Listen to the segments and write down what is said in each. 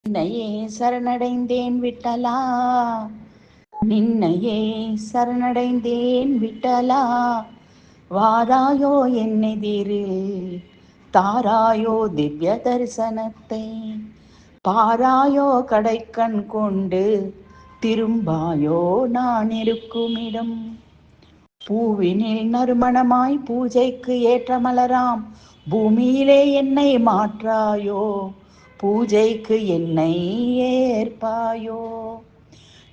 நின்னையே சரணடைந்தேன் விட்டலா, நின்னையே சரணடைந்தேன் விட்டலா. வாராயோ என்னெதிரில், தாராயோ திவ்ய தரிசனத்தை, பாராயோ கடைக்கண் கொண்டு திரும்பாயோ நான் இருக்குமிடம். பூவினில் நறுமணமாய் பூஜைக்கு ஏற்ற மலராம் பூமியிலே என்னை மாற்றாயோ, பூஜைக்கு என்னை ஏற்பாயோ.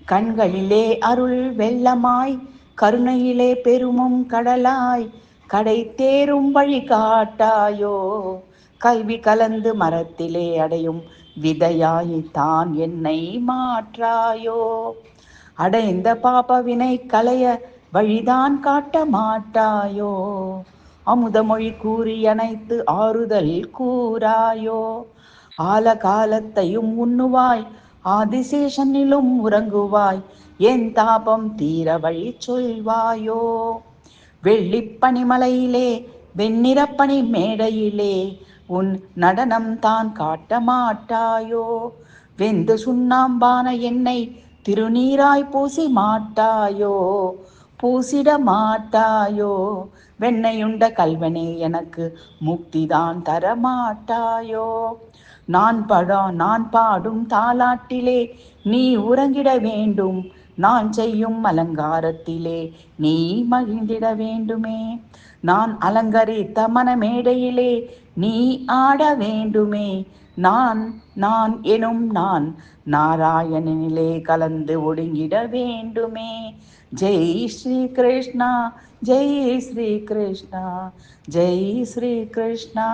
கண்களிலே அருள் வெள்ளமாய், கருணையிலே பெருமும் கடலாய், கடை தேரும் வழி காட்டாயோ. கல்வி கலந்து மரத்திலே அடையும் விதையாய் தான் என்னை மாற்றாயோ. அடைந்த பாபவினை களைய வழிதான் காட்ட மாட்டாயோ. அமுதமொழி கூறி அனைத்து ஆறுதல் கூறாயோ. ஆல காலத்தையும் உண்ணுவாய், ஆதிசேஷனிலும் உறங்குவாய், என் தாபம் தீர வழி சொல்வாயோ. வெள்ளிப்பனிமலையிலே வெண்ணிறப்பனி மேடையிலே உன் நடனம் தான் காட்ட மாட்டாயோ. வெந்து சுண்ணாம்பான என்னை திருநீராய் பூசி மாட்டாயோ, பூசிட மாட்டாயோ. வெண்ணையுண்ட கல்வனே எனக்கு முக்திதான் தரமாட்டாயோ. நான் பாடும் தாலாட்டிலே நீ உறங்கிட வேண்டும், நான் செய்யும் அலங்காரத்திலே நீ மகிழ்ந்திட வேண்டுமே. நான் அலங்கரித்த மனமேடையிலே நீ ஆட வேண்டுமே. நான் நான் எனும் நான் நாராயணனிலே கலந்து ஒடுங்கிட வேண்டுமே. ஜெய் ஸ்ரீ கிருஷ்ணா, ஜெய் ஸ்ரீ கிருஷ்ணா, ஜெய் ஸ்ரீ கிருஷ்ணா.